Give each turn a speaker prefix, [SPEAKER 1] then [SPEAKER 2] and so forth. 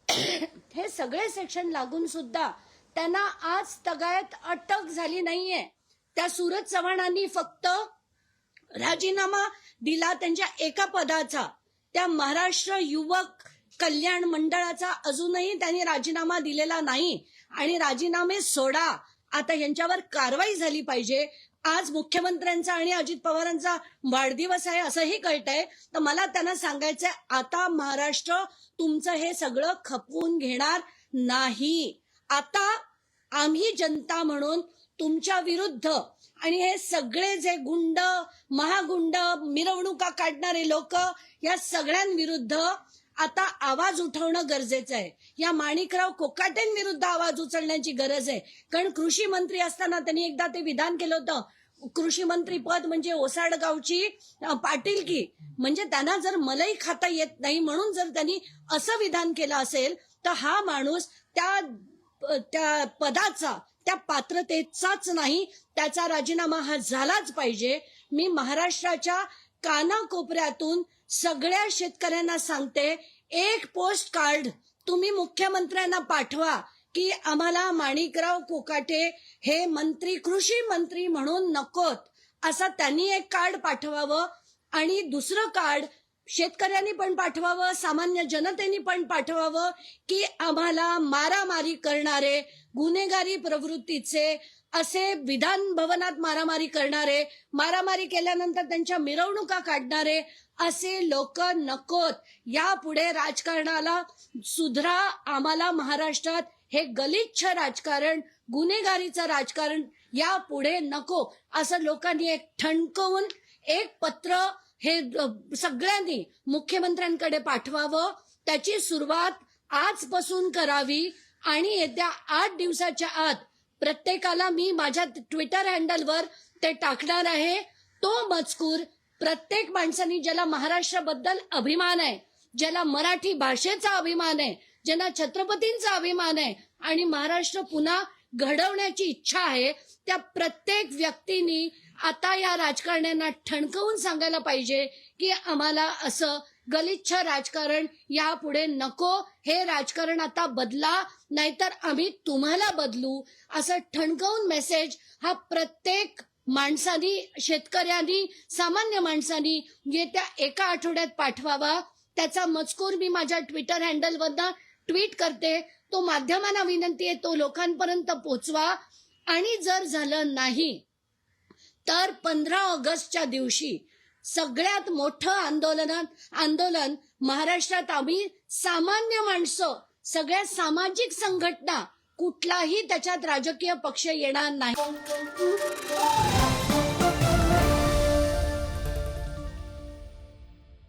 [SPEAKER 1] हे सगळे सेक्शन लागून सुद्धा त्यांना आज तगायत अटक झाली नाहीये। त्या सूरज चव्हाणांनी फक्त राजीनामा दिला त्यांच्या एका पदाचा, त्या महाराष्ट्र युवक कल्याण मंडळाचा अजूनही त्यांनी राजीनामा दिलेला नाही। आणि राजीनामे सोडा, आता यांच्यावर कारवाई झाली पाहिजे। आज मुख्यमंत्र्यांचा आणि अजित पवारांचा वाढदिवस आहे असंही कळतंय, तर मला त्यांना सांगायचंय आता महाराष्ट्र तुमचं हे सगळं खपवून घेणार नाही। आता आम्ही जनता म्हणून तुमच्या विरुद्ध आणि हे सगळे जे गुंड महागुंड मिरवणुका काढणारे लोक या सगळ्यांविरुद्ध आता आवाज उठवणं गरजेचं आहे। या माणिकराव कोकाटेंविरुद्ध आवाज उचलण्याची गरज आहे। कारण कृषी मंत्री असताना त्यांनी एकदा ते विधान केलं होतं, कृषी मंत्री पद म्हणजे ओसाडगावची पाटीलकी, म्हणजे त्यांना जर मलई खाता येत नाही म्हणून जर त्यांनी असं विधान केलं असेल तर हा माणूस त्या पदाचा त्या पात्रतेचाच नाही, त्याचा राजीनामा हा झालाच पाहिजे। मी महाराष्ट्राच्या कानाकोपऱ्यातून सगळ्या शेतकऱ्यांना सांगते, एक पोस्ट कार्ड तुम्ही मुख्यमंत्र्यांना पाठवा की आम्हाला माणिकराव कोकाटे हे मंत्री कृषी मंत्री म्हणून नकोत, असं त्यांनी एक कार्ड पाठवावं। आणि दुसरं कार्ड शेतकऱ्यांनी पण पाठवावं, सामान्य जनतेने पण पाठवावं की आम्हाला मारामारी करणारे, गुन्हेगारी प्रवृत्तीचे असे विधान भवनात मारामारी करणारे, मारामारी केल्यानंतर त्यांच्या मिरवणुका काढणारे असे लोक नकोत। यापुढे राजकारणाला सुधरा, आम्हाला महाराष्ट्रात हे गलिच्छ राजकारण, गुन्हेगारीचं राजकारण यापुढे नको, असं लोकांनी एक ठणकवून एक पत्र हे सगळ्यांनी मुख्यमंत्र्यांकडे पाठवावं। त्याची सुरुवात आजपासून करावी आणि येत्या 8 दिवसाच्या आत प्रत्येकाला मी माझ्या ट्विटर हँडलवर ते टाकणार आहे। तो मजकूर प्रत्येक माणसाने, ज्याला महाराष्ट्राबद्दल अभिमान आहे, ज्याला मराठी भाषेचा अभिमान आहे, ज्यांना छत्रपतींचा अभिमान आहे आणि महाराष्ट्र पुन्हा घडवण्याची इच्छा आहे, त्या प्रत्येक व्यक्तींनी आता या राजकारण्यांना ठणकवून सांगायला पाहिजे की आम्हाला असं गलिच्छ राजकारण यापुढे नको, हे राजकारण आता बदला, नाहीतर आम्ही तुम्हाला बदलू, असं ठणकवून मेसेज हा प्रत्येक माणसानी, शेतकऱ्यांनी, सामान्य माणसानी येत्या एका आठवड्यात पाठवावा। त्याचा मजकूर मी माझ्या ट्विटर हँडलवरनं ट्विट करते, तो माध्यमांना विनंती आहे तो लोकांपर्यंत पोहोचवा। आणि जर झालं नाही तर 15 ऑगस्टच्या दिवशी सगळ्यात मोठं आंदोलन महाराष्ट्रात आम्ही सामान्य माणसं, सगळ्या सामाजिक संघटना, कुठलाही त्याच्यात राजकीय पक्ष येणार नाही।